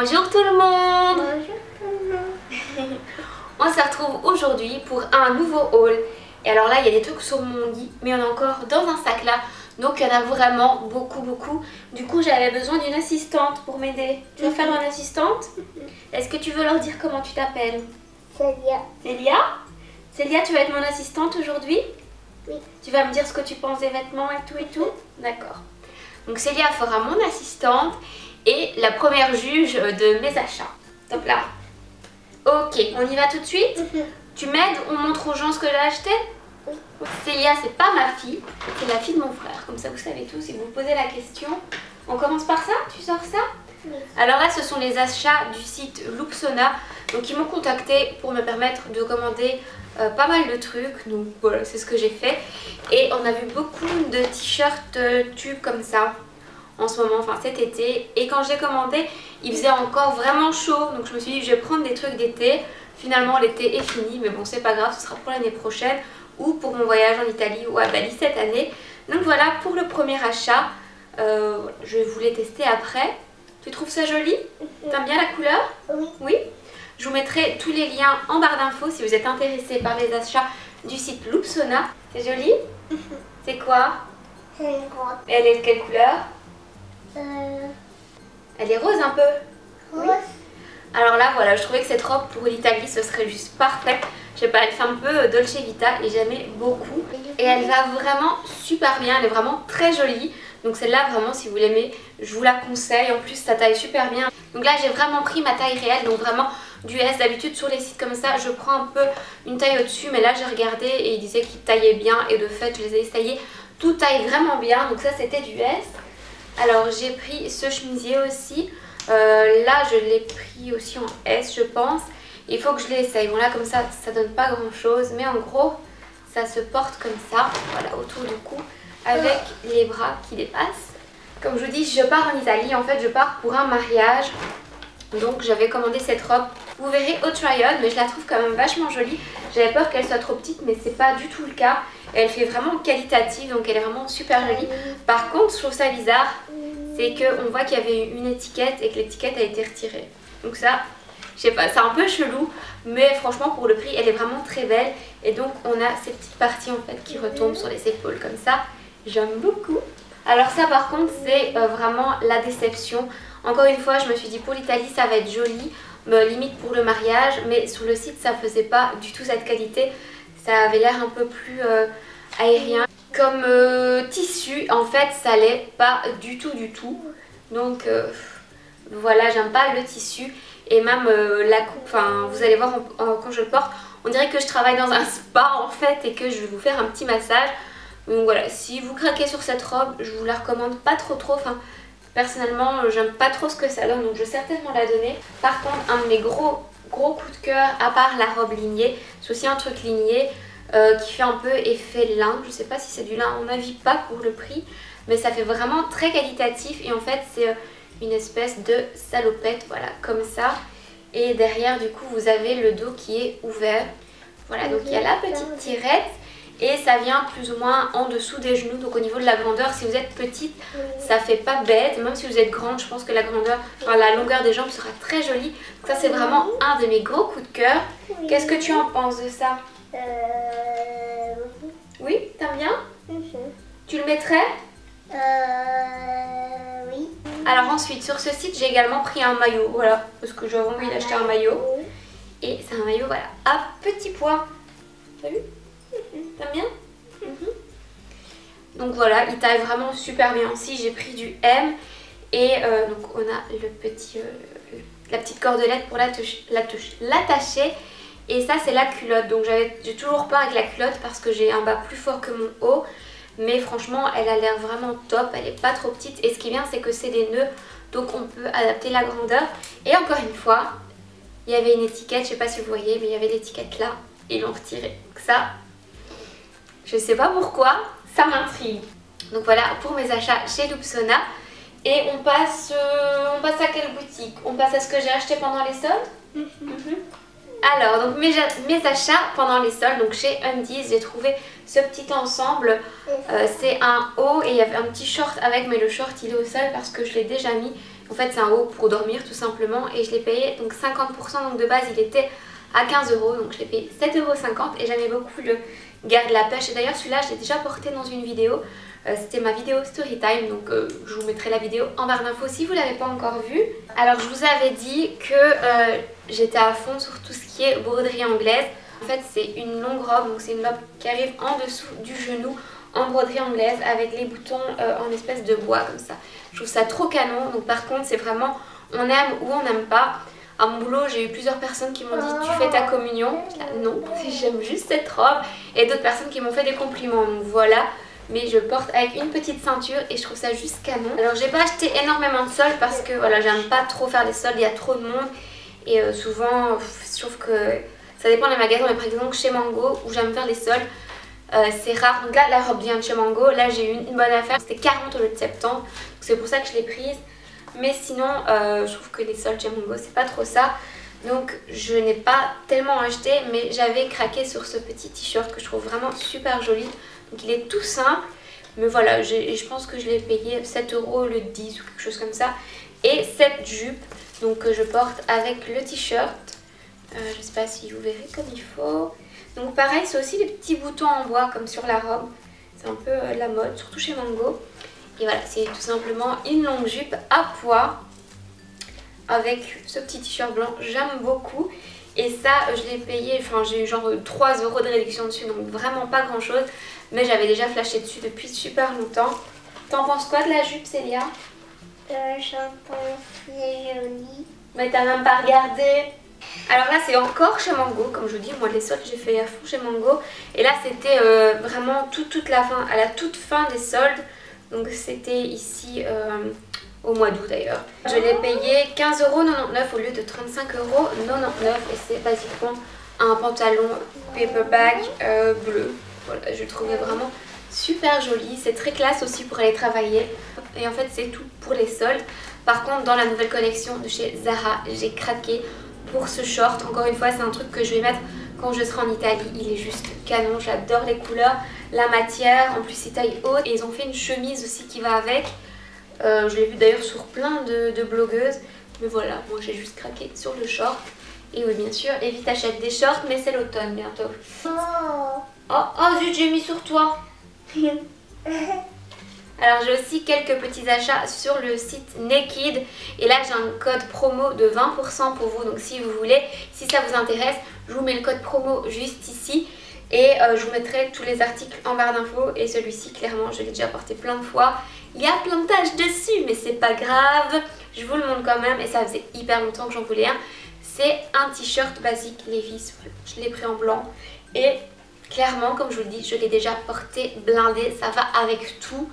Bonjour tout le monde. Bonjour tout le monde. On se retrouve aujourd'hui pour un nouveau haul. Et alors là il y a des trucs sur mon lit, mais il y en a encore dans un sac là. Donc il y en a vraiment beaucoup. Du coup j'avais besoin d'une assistante pour m'aider. Tu veux faire une assistante? Est-ce que tu veux leur dire comment tu t'appelles? Célia. Célia? Célia, tu vas être mon assistante aujourd'hui? Oui. Tu vas me dire ce que tu penses des vêtements et tout? D'accord. Donc Célia fera mon assistante et la première juge de mes achats. Top là. Ok, on y va tout de suite? Tu m'aides? On montre aux gens ce que j'ai acheté? Oui. Célia, c'est pas ma fille, c'est la fille de mon frère. Comme ça vous savez tout, si vous me posez la question. On commence par ça? Tu sors ça? Oui. Alors là, ce sont les achats du site Loopsona. Donc ils m'ont contacté pour me permettre de commander pas mal de trucs. Donc voilà, c'est ce que j'ai fait. Et on a vu beaucoup de t-shirts tubes comme ça en ce moment, enfin cet été. Et quand j'ai commandé, il faisait encore vraiment chaud. Donc je me suis dit, je vais prendre des trucs d'été. Finalement, l'été est fini, mais bon, c'est pas grave, ce sera pour l'année prochaine ou pour mon voyage en Italie ou à Bali cette année. Donc voilà pour le premier achat. Je vais vous les tester après. Tu trouves ça joli? T'aimes bien la couleur? Oui. Oui. Je vous mettrai tous les liens en barre d'infos si vous êtes intéressé par les achats du site Loopsona. C'est joli? C'est quoi? C'est une grotte. Elle est de quelle couleur? Elle est rose un peu. Rose. Alors là voilà, je trouvais que cette robe pour l'Italie ce serait juste parfait. Je sais pas, elle fait un peu Dolce Vita et j'aimais beaucoup. Et elle va vraiment super bien, elle est vraiment très jolie. Donc celle-là vraiment si vous l'aimez, je vous la conseille. En plus ça taille super bien. Donc là j'ai vraiment pris ma taille réelle, donc vraiment du S. D'habitude sur les sites comme ça je prends un peu une taille au-dessus, mais là j'ai regardé et il disait qu'il taillait bien. Et de fait je les ai essayés, tout taille vraiment bien. Donc ça c'était du S. Alors j'ai pris ce chemisier aussi. Là je l'ai pris aussi en S je pense. Il faut que je l'essaye. Bon là comme ça donne pas grand chose, mais en gros ça se porte comme ça, voilà, autour du cou, avec les bras qui dépassent. Comme je vous dis, je pars en Italie, en fait je pars pour un mariage. Donc j'avais commandé cette robe, vous verrez au try-on, mais je la trouve quand même vachement jolie. J'avais peur qu'elle soit trop petite, mais c'est pas du tout le cas. Et elle fait vraiment qualitative, donc elle est vraiment super jolie. Par contre, je trouve ça bizarre, c'est qu'on voit qu'il y avait une étiquette et que l'étiquette a été retirée. Donc ça, je sais pas, c'est un peu chelou, mais franchement pour le prix, elle est vraiment très belle. Et donc on a ces petites parties en fait qui retombent sur les épaules comme ça. J'aime beaucoup. Alors ça par contre, c'est vraiment la déception. Encore une fois, je me suis dit pour l'Italie ça va être joli, limite pour le mariage, mais sur le site ça faisait pas du tout cette qualité. Ça avait l'air un peu plus aérien. Comme tissu, en fait ça l'est pas du tout. Donc voilà, j'aime pas le tissu. Et même la coupe, enfin vous allez voir quand je le porte, on dirait que je travaille dans un spa en fait et que je vais vous faire un petit massage. Donc voilà, si vous craquez sur cette robe, je vous la recommande pas trop. Enfin, personnellement, j'aime pas trop ce que ça donne, donc je vais certainement la donner. Par contre, un de mes gros coups de cœur, à part la robe lignée, c'est aussi un truc ligné qui fait un peu effet lin. Je sais pas si c'est du lin, à mon avis pas pour le prix, mais ça fait vraiment très qualitatif. Et en fait, c'est une espèce de salopette, voilà, comme ça. Et derrière, du coup, vous avez le dos qui est ouvert. Voilà, donc il y a la petite tirette. Et ça vient plus ou moins en dessous des genoux, donc au niveau de la grandeur, si vous êtes petite, ça fait pas bête. Même si vous êtes grande, je pense que la grandeur, enfin la longueur des jambes sera très jolie. Donc ça c'est vraiment un de mes gros coups de cœur. Qu'est-ce que tu en penses de ça? Oui, t'aimes bien? Tu le mettrais? Oui. Alors ensuite, sur ce site, j'ai également pris un maillot, voilà, parce que j'avais envie d'acheter un maillot. Et c'est un maillot, voilà, à petits pois. T'as vu? T'aimes bien? Donc voilà, il taille vraiment super bien aussi. J'ai pris du M. Et donc on a le petit, la petite cordelette pour l'attacher. Et ça c'est la culotte. Donc j'ai toujours peur avec la culotte parce que j'ai un bas plus fort que mon haut. Mais franchement elle a l'air vraiment top. Elle est pas trop petite. Et ce qui est bien c'est que c'est des nœuds. Donc on peut adapter la grandeur. Et encore une fois, il y avait une étiquette. Je sais pas si vous voyez, mais il y avait l'étiquette là. Et ils l'ont retirée. Donc ça... je sais pas pourquoi, ça m'intrigue. Donc voilà pour mes achats chez Loopsona. Et on passe à quelle boutique? On passe à ce que j'ai acheté pendant les soldes. Alors donc mes achats pendant les soldes, donc chez Undies, j'ai trouvé ce petit ensemble. C'est un haut et il y avait un petit short avec, mais le short il est au sol parce que je l'ai déjà mis. En fait c'est un haut pour dormir tout simplement et je l'ai payé donc 50%, donc de base il était à 15 €, donc je l'ai payé 7,50 € et j'aimais beaucoup le garde la pêche. Et d'ailleurs celui-là je l'ai déjà porté dans une vidéo, c'était ma vidéo story time, donc je vous mettrai la vidéo en barre d'infos si vous ne l'avez pas encore vue. Alors je vous avais dit que j'étais à fond sur tout ce qui est broderie anglaise. En fait c'est une longue robe, donc c'est une robe qui arrive en dessous du genou en broderie anglaise avec les boutons en espèce de bois comme ça. Je trouve ça trop canon, donc par contre c'est vraiment on aime ou on n'aime pas. À mon boulot j'ai eu plusieurs personnes qui m'ont dit tu fais ta communion, non j'aime juste cette robe, et d'autres personnes qui m'ont fait des compliments, donc voilà. Mais je porte avec une petite ceinture et je trouve ça juste canon. Alors j'ai pas acheté énormément de soldes parce que voilà j'aime pas trop faire des soldes, il y a trop de monde et souvent je trouve que ça dépend des magasins, mais par exemple chez Mango où j'aime faire des soldes c'est rare. Donc là la robe vient de chez Mango, là j'ai eu une bonne affaire, c'était 40 au lieu de 70, donc c'est pour ça que je l'ai prise. Mais sinon je trouve que les soldes chez Mango c'est pas trop ça. Donc je n'ai pas tellement acheté, mais j'avais craqué sur ce petit t-shirt que je trouve vraiment super joli. Donc il est tout simple, mais voilà, je pense que je l'ai payé 7 € au lieu de 10 ou quelque chose comme ça. Et cette jupe, donc je porte avec le t-shirt, je sais pas si vous verrez comme il faut. Donc pareil, c'est aussi des petits boutons en bois comme sur la robe, c'est un peu la mode, surtout chez Mango. Et voilà, c'est tout simplement une longue jupe à pois avec ce petit t-shirt blanc, j'aime beaucoup. Et ça je l'ai payé, enfin j'ai eu genre 3 € de réduction dessus, donc vraiment pas grand chose. Mais j'avais déjà flashé dessus depuis super longtemps. T'en penses quoi de la jupe Célia? J'en pense c'est joli. Mais t'as même pas regardé. Alors là c'est encore chez Mango, comme je vous dis, moi les soldes j'ai fait à fond chez Mango. Et là c'était vraiment toute la fin, à la toute fin des soldes. Donc c'était ici au mois d'août d'ailleurs. Je l'ai payé 15,99 € au lieu de 35,99 € et c'est basiquement un pantalon paperback bleu. Voilà, je le trouvais vraiment super joli, c'est très classe aussi pour aller travailler. Et en fait c'est tout pour les soldes. Par contre dans la nouvelle collection de chez Zara, j'ai craqué pour ce short. Encore une fois c'est un truc que je vais mettre quand je serai en Italie, il est juste canon, j'adore les couleurs, la matière, en plus c'est taille haute. Et ils ont fait une chemise aussi qui va avec. Je l'ai vu d'ailleurs sur plein de blogueuses. Mais voilà, moi j'ai juste craqué sur le short. Et oui bien sûr, Evie t'achète des shorts, mais c'est l'automne bientôt. Oh zut, j'ai mis sur toi. Alors j'ai aussi quelques petits achats sur le site Naked. Et là j'ai un code promo de 20% pour vous. Donc si vous voulez, si ça vous intéresse, je vous mets le code promo juste ici. Et je vous mettrai tous les articles en barre d'infos. Et celui-ci clairement je l'ai déjà porté plein de fois. Il y a plein de taches dessus mais c'est pas grave. Je vous le montre quand même et ça faisait hyper longtemps que j'en voulais un. C'est un t-shirt basique Levi's. Je l'ai pris en blanc. Et clairement comme je vous le dis, je l'ai déjà porté blindé. Ça va avec tout.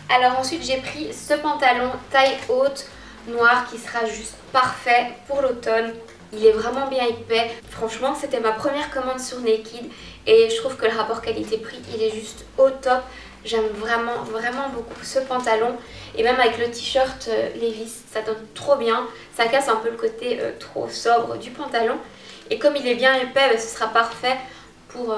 Alors ensuite j'ai pris ce pantalon taille haute noir qui sera juste parfait pour l'automne. Il est vraiment bien épais. Franchement c'était ma première commande sur Naked et je trouve que le rapport qualité-prix il est juste au top. J'aime vraiment beaucoup ce pantalon et même avec le t-shirt Levi's ça donne trop bien. Ça casse un peu le côté trop sobre du pantalon et comme il est bien épais, bah, ce sera parfait pour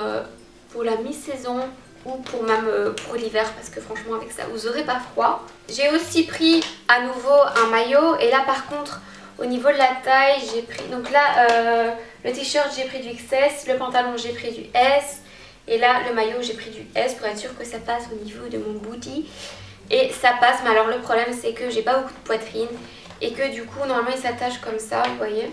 la mi-saison ou pour même pour l'hiver parce que franchement avec ça vous aurez pas froid. J'ai aussi pris à nouveau un maillot et là par contre au niveau de la taille j'ai pris, donc là le t-shirt j'ai pris du XS, le pantalon j'ai pris du S et là le maillot j'ai pris du S pour être sûr que ça passe au niveau de mon booty. Et ça passe, mais alors le problème c'est que j'ai pas beaucoup de poitrine et que du coup normalement il s'attache comme ça, vous voyez.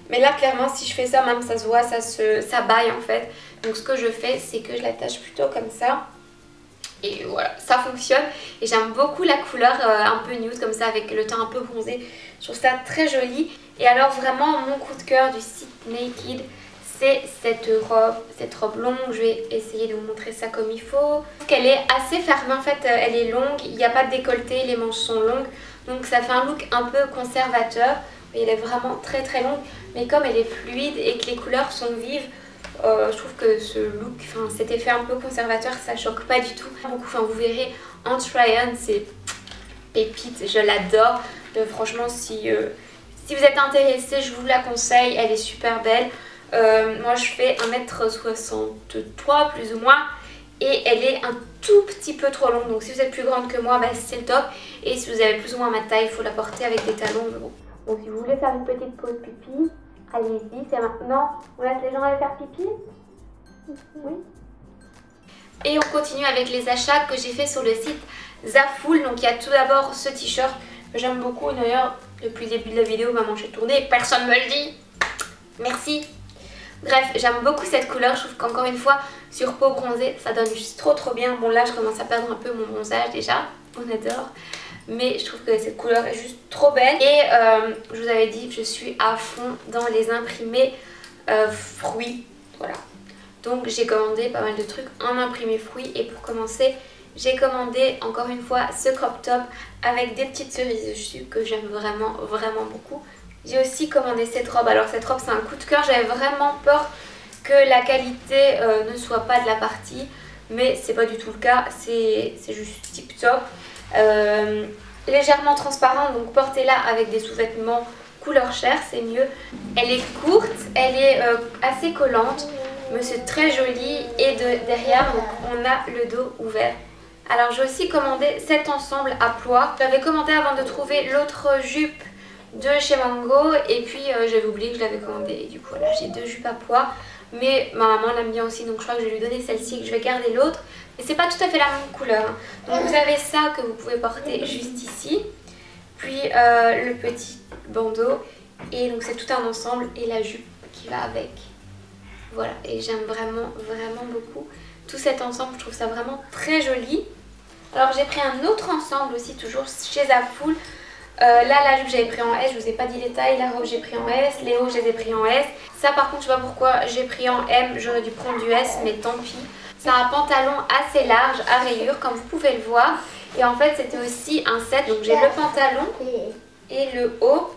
Mais là clairement si je fais ça même ça se voit, ça baille en fait. Donc ce que je fais c'est que je l'attache plutôt comme ça. Et voilà, ça fonctionne. Et j'aime beaucoup la couleur un peu nude comme ça avec le teint un peu bronzé. Je trouve ça très joli. Et alors vraiment mon coup de cœur du site Naked, c'est cette robe longue. Je vais essayer de vous montrer ça comme il faut. Elle est assez fermée en fait, elle est longue. Il n'y a pas de décolleté, les manches sont longues. Donc ça fait un look un peu conservateur. Elle est vraiment très longue. Mais comme elle est fluide et que les couleurs sont vives, je trouve que ce look, cet effet un peu conservateur, ça choque pas du tout. Vous verrez en try-on, c'est pépite, je l'adore. Franchement, si vous êtes intéressé, je vous la conseille, elle est super belle. Moi je fais 1m63 plus ou moins et elle est un tout petit peu trop longue, donc si vous êtes plus grande que moi, bah, c'est le top. Et si vous avez plus ou moins ma taille, il faut la porter avec des talons. Mais bon. Donc si vous voulez faire une petite pause pipi, allez-y, c'est maintenant. On laisse les gens aller faire pipi? Oui. Et on continue avec les achats que j'ai fait sur le site Zaful. Donc il y a tout d'abord ce t-shirt que j'aime beaucoup. D'ailleurs, depuis le début de la vidéo, ma manche est tournée, personne ne me le dit. Merci. Bref, j'aime beaucoup cette couleur. Je trouve qu'encore une fois, sur peau bronzée, ça donne juste trop bien. Bon là, je commence à perdre un peu mon bronzage déjà. On adore. Mais je trouve que cette couleur est juste trop belle. Et je vous avais dit que je suis à fond dans les imprimés fruits. Voilà. Donc j'ai commandé pas mal de trucs en imprimé fruits. Et pour commencer, j'ai commandé encore une fois ce crop top avec des petites cerises dessus que j'aime vraiment beaucoup. J'ai aussi commandé cette robe. Alors cette robe c'est un coup de cœur. J'avais vraiment peur que la qualité ne soit pas de la partie. Mais c'est pas du tout le cas. C'est juste tip top. Légèrement transparent. Donc portez-la avec des sous-vêtements couleur chair. C'est mieux. Elle est courte. Elle est assez collante. Mais c'est très joli. Et derrière donc, on a le dos ouvert. Alors j'ai aussi commandé cet ensemble à ploie. J'avais commandé avant de trouver l'autre jupe de chez Mango et puis j'avais oublié que je l'avais commandé et du coup voilà, j'ai 2 jupes à pois, mais ma maman l'aime bien aussi, donc je crois que je vais lui donner celle-ci et que je vais garder l'autre, mais c'est pas tout à fait la même couleur, hein. Donc vous avez ça que vous pouvez porter juste ici, puis le petit bandeau, et donc c'est tout un ensemble et la jupe qui va avec. Voilà, et j'aime vraiment beaucoup tout cet ensemble. Je trouve ça vraiment très joli. Alors j'ai pris un autre ensemble aussi, toujours chez Zaful. Là la jupe j'avais pris en S, je vous ai pas dit les tailles. La robe j'ai pris en S, les hauts je les ai pris en S. Ça par contre je sais pas pourquoi j'ai pris en M, j'aurais dû prendre du S mais tant pis. C'est un pantalon assez large à rayures comme vous pouvez le voir. Et en fait c'était aussi un set, donc j'ai le pantalon et le haut.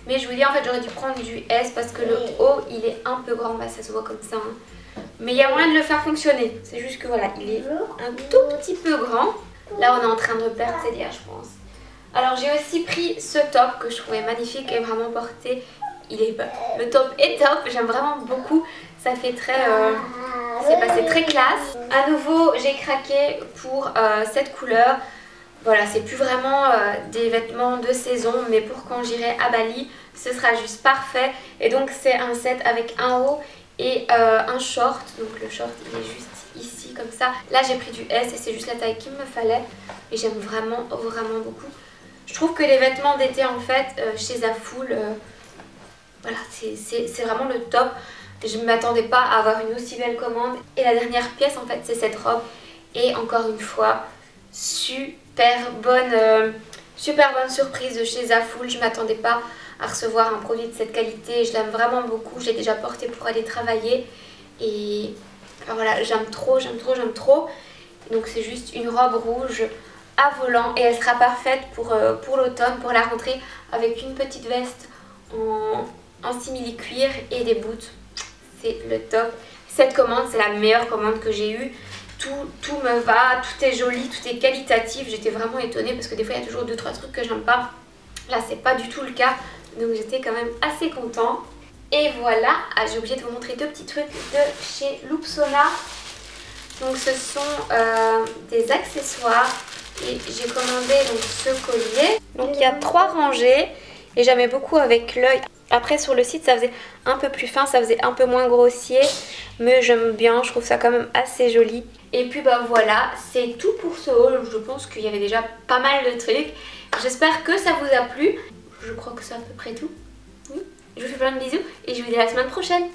Mais je vous dis en fait j'aurais dû prendre du S parce que le haut il est un peu grand, bah ça se voit comme ça, hein. Mais il y a moyen de le faire fonctionner, c'est juste que voilà, il est un tout petit peu grand. Là on est en train de perdre Célia je pense. Alors j'ai aussi pris ce top que je trouvais magnifique et vraiment porté. Le top est top, j'aime vraiment beaucoup. Ça fait très, c'est très classe. À nouveau j'ai craqué pour cette couleur. Voilà, c'est plus vraiment des vêtements de saison, mais pour quand j'irai à Bali, ce sera juste parfait. Et donc c'est un set avec un haut et un short. Donc le short il est juste ici comme ça. Là j'ai pris du S et c'est juste la taille qu'il me fallait. Et j'aime vraiment beaucoup. Je trouve que les vêtements d'été en fait chez Zaful, voilà, c'est vraiment le top. Je ne m'attendais pas à avoir une aussi belle commande. Et la dernière pièce en fait c'est cette robe. Et encore une fois, super bonne surprise de chez Zaful. Je ne m'attendais pas à recevoir un produit de cette qualité. Je l'aime vraiment beaucoup. Je l'ai déjà porté pour aller travailler. Et enfin, voilà, j'aime trop. Donc c'est juste une robe rouge à volant et elle sera parfaite pour l'automne, pour la rentrée, avec une petite veste en simili cuir et des boots. C'est le top. Cette commande c'est la meilleure commande que j'ai eue. Tout me va, tout est joli, tout est qualitatif. J'étais vraiment étonnée parce que des fois il y a toujours 2-3 trucs que j'aime pas. Là c'est pas du tout le cas, donc j'étais quand même assez contente. Et voilà, j'ai oublié de vous montrer 2 petits trucs de chez Loopsona. Donc ce sont des accessoires et j'ai commandé donc ce collier. Donc il y a 3 rangées et j'aimais beaucoup avec l'œil. Après sur le site ça faisait un peu plus fin, ça faisait un peu moins grossier, mais j'aime bien, je trouve ça quand même assez joli. Et puis bah voilà, c'est tout pour ce haul. Je pense qu'il y avait déjà pas mal de trucs. J'espère que ça vous a plu. Je crois que c'est à peu près tout. Oui. Je vous fais plein de bisous et je vous dis à la semaine prochaine.